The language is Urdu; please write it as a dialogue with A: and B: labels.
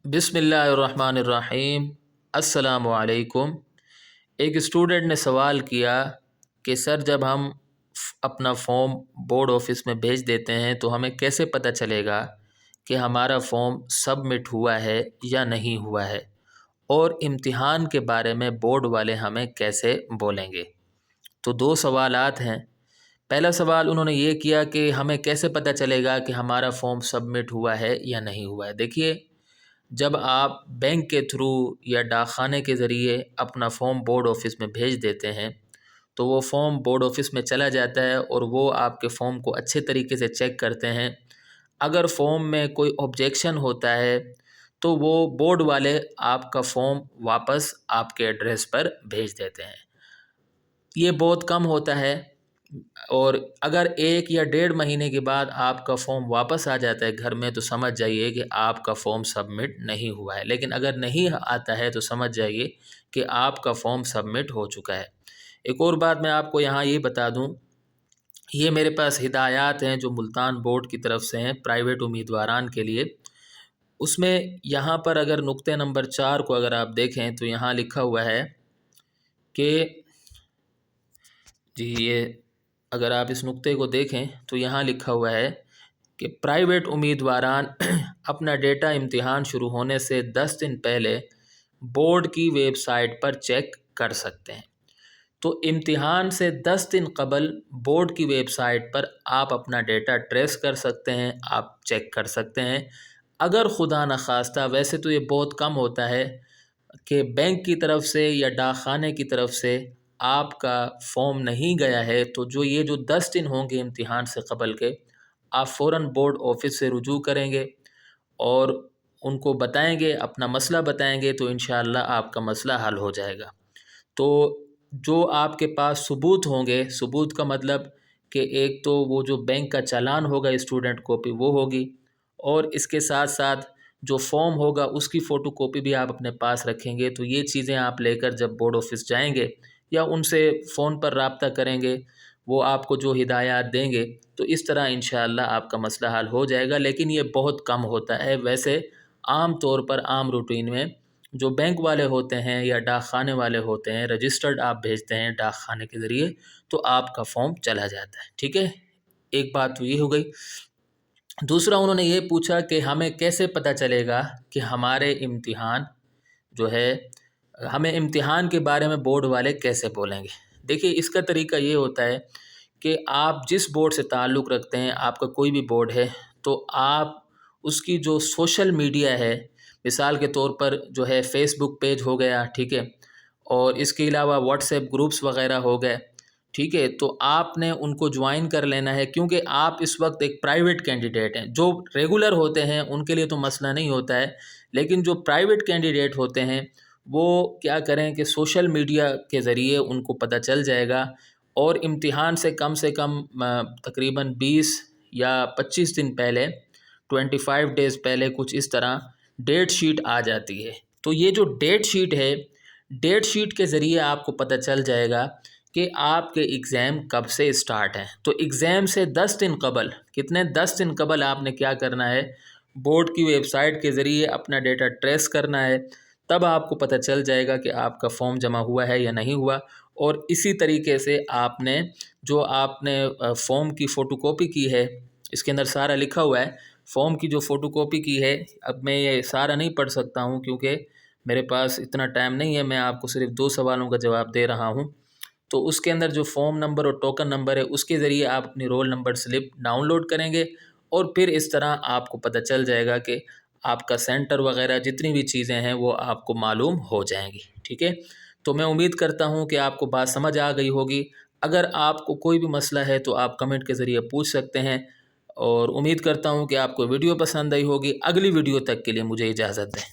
A: بسم اللہ الرحمن الرحیم۔ السلام علیکم۔ ایک اسٹوڈنٹ نے سوال کیا کہ سر جب ہم اپنا فارم بورڈ آفس میں بھیج دیتے ہیں تو ہمیں کیسے پتہ چلے گا کہ ہمارا فارم سبمٹ ہوا ہے یا نہیں ہوا ہے، اور امتحان کے بارے میں بورڈ والے ہمیں کیسے بولیں گے؟ تو دو سوالات ہیں۔ پہلا سوال انہوں نے یہ کیا کہ ہمیں کیسے پتہ چلے گا کہ ہمارا فارم سبمٹ ہوا ہے یا نہیں ہوا ہے۔ دیکھیے، جب آپ بینک کے تھرو یا ڈاک خانے کے ذریعے اپنا فارم بورڈ آفس میں بھیج دیتے ہیں تو وہ فارم بورڈ آفس میں چلا جاتا ہے اور وہ آپ کے فارم کو اچھے طریقے سے چیک کرتے ہیں۔ اگر فارم میں کوئی آبجیکشن ہوتا ہے تو وہ بورڈ والے آپ کا فارم واپس آپ کے ایڈریس پر بھیج دیتے ہیں۔ یہ بہت کم ہوتا ہے، اور اگر 1 یا 1.5 مہینے کے بعد آپ کا فارم واپس آ جاتا ہے گھر میں تو سمجھ جائیے کہ آپ کا فارم سبمٹ نہیں ہوا ہے، لیکن اگر نہیں آتا ہے تو سمجھ جائیے کہ آپ کا فارم سبمٹ ہو چکا ہے۔ ایک اور بات میں آپ کو یہاں یہ بتا دوں، یہ میرے پاس ہدایات ہیں جو ملتان بورڈ کی طرف سے ہیں پرائیویٹ امیدواران کے لیے۔ اس میں یہاں پر اگر نقطہ نمبر 4 کو اگر آپ دیکھیں تو یہاں لکھا ہوا ہے کہ یہ اگر آپ اس نقطے کو دیکھیں تو یہاں لکھا ہوا ہے کہ پرائیویٹ امیدواران اپنا ڈیٹا امتحان شروع ہونے سے 10 دن پہلے بورڈ کی ویب سائٹ پر چیک کر سکتے ہیں۔ تو امتحان سے 10 دن قبل بورڈ کی ویب سائٹ پر آپ اپنا ڈیٹا ٹریس کر سکتے ہیں، آپ چیک کر سکتے ہیں۔ اگر خدا نخواستہ، ویسے تو یہ بہت کم ہوتا ہے کہ بینک کی طرف سے یا ڈاک خانے کی طرف سے آپ کا فارم نہیں گیا ہے تو جو 10 دن ہوں گے امتحان سے قبل کے، آپ فوراً بورڈ آفس سے رجوع کریں گے اور ان کو بتائیں گے، اپنا مسئلہ بتائیں گے تو انشاءاللہ آپ کا مسئلہ حل ہو جائے گا۔ تو جو آپ کے پاس ثبوت ہوں گے، ثبوت کا مطلب کہ ایک تو وہ جو بینک کا چالان ہوگا اسٹوڈنٹ کاپی وہ ہوگی، اور اس کے ساتھ ساتھ جو فارم ہوگا اس کی فوٹو کاپی بھی آپ اپنے پاس رکھیں گے۔ تو یہ چیزیں آپ لے کر جب بورڈ آفس جائیں گے یا ان سے فون پر رابطہ کریں گے، وہ آپ کو جو ہدایات دیں گے تو اس طرح انشاءاللہ آپ کا مسئلہ حل ہو جائے گا۔ لیکن یہ بہت کم ہوتا ہے، ویسے عام طور پر عام روٹین میں جو بینک والے ہوتے ہیں یا ڈاک خانے والے ہوتے ہیں، رجسٹرڈ آپ بھیجتے ہیں ڈاک خانے کے ذریعے تو آپ کا فارم چلا جاتا ہے۔ ٹھیک ہے، ایک بات تو یہ ہو گئی۔ دوسرا انہوں نے یہ پوچھا کہ ہمیں کیسے پتہ چلے گا کہ ہمارے امتحان جو ہے، ہمیں امتحان کے بارے میں بورڈ والے کیسے بولیں گے؟ دیکھیے، اس کا طریقہ یہ ہوتا ہے کہ آپ جس بورڈ سے تعلق رکھتے ہیں، آپ کا کوئی بھی بورڈ ہے، تو آپ اس کی جو سوشل میڈیا ہے، مثال کے طور پر جو ہے فیس بک پیج ہو گیا، ٹھیک ہے، اور اس کے علاوہ واٹس ایپ گروپس وغیرہ ہو گئے، ٹھیک ہے، تو آپ نے ان کو جوائن کر لینا ہے، کیونکہ آپ اس وقت ایک پرائیویٹ کینڈیڈیٹ ہیں۔ جو ریگولر ہوتے ہیں ان کے لیے تو مسئلہ نہیں ہوتا ہے، لیکن جو پرائیویٹ کینڈیڈیٹ ہوتے ہیں وہ کیا کریں کہ سوشل میڈیا کے ذریعے ان کو پتہ چل جائے گا، اور امتحان سے کم تقریباً 20 یا 25 دن پہلے، 25 ڈیز پہلے کچھ اس طرح ڈیٹ شیٹ آ جاتی ہے۔ تو یہ جو ڈیٹ شیٹ ہے، ڈیٹ شیٹ کے ذریعے آپ کو پتہ چل جائے گا کہ آپ کے ایگزام کب سے اسٹارٹ ہیں۔ تو ایگزام سے 10 دن قبل، 10 دن قبل آپ نے کیا کرنا ہے، بورڈ کی ویب سائٹ کے ذریعے اپنا ڈیٹا ٹریس کرنا ہے، تب آپ کو پتہ چل جائے گا کہ آپ کا فارم جمع ہوا ہے یا نہیں ہوا۔ اور اسی طریقے سے آپ نے فارم کی فوٹو کاپی کی ہے، اس کے اندر سارا لکھا ہوا ہے، فارم کی جو فوٹو کاپی کی ہے، اب میں یہ سارا نہیں پڑھ سکتا ہوں کیونکہ میرے پاس اتنا ٹائم نہیں ہے، میں آپ کو صرف 2 سوالوں کا جواب دے رہا ہوں۔ تو اس کے اندر جو فارم نمبر اور ٹوکن نمبر ہے، اس کے ذریعے آپ اپنی roll number slip download کریں گے، اور پھر اس طرح آپ کو پتہ چل جائے گا کہ آپ کا سینٹر وغیرہ جتنی بھی چیزیں ہیں وہ آپ کو معلوم ہو جائیں گی۔ ٹھیک ہے، تو میں امید کرتا ہوں کہ آپ کو بات سمجھ آ گئی ہوگی۔ اگر آپ کو کوئی بھی مسئلہ ہے تو آپ کمنٹ کے ذریعے پوچھ سکتے ہیں، اور امید کرتا ہوں کہ آپ کو ویڈیو پسند آئی ہوگی۔ اگلی ویڈیو تک کے لیے مجھے اجازت دیں۔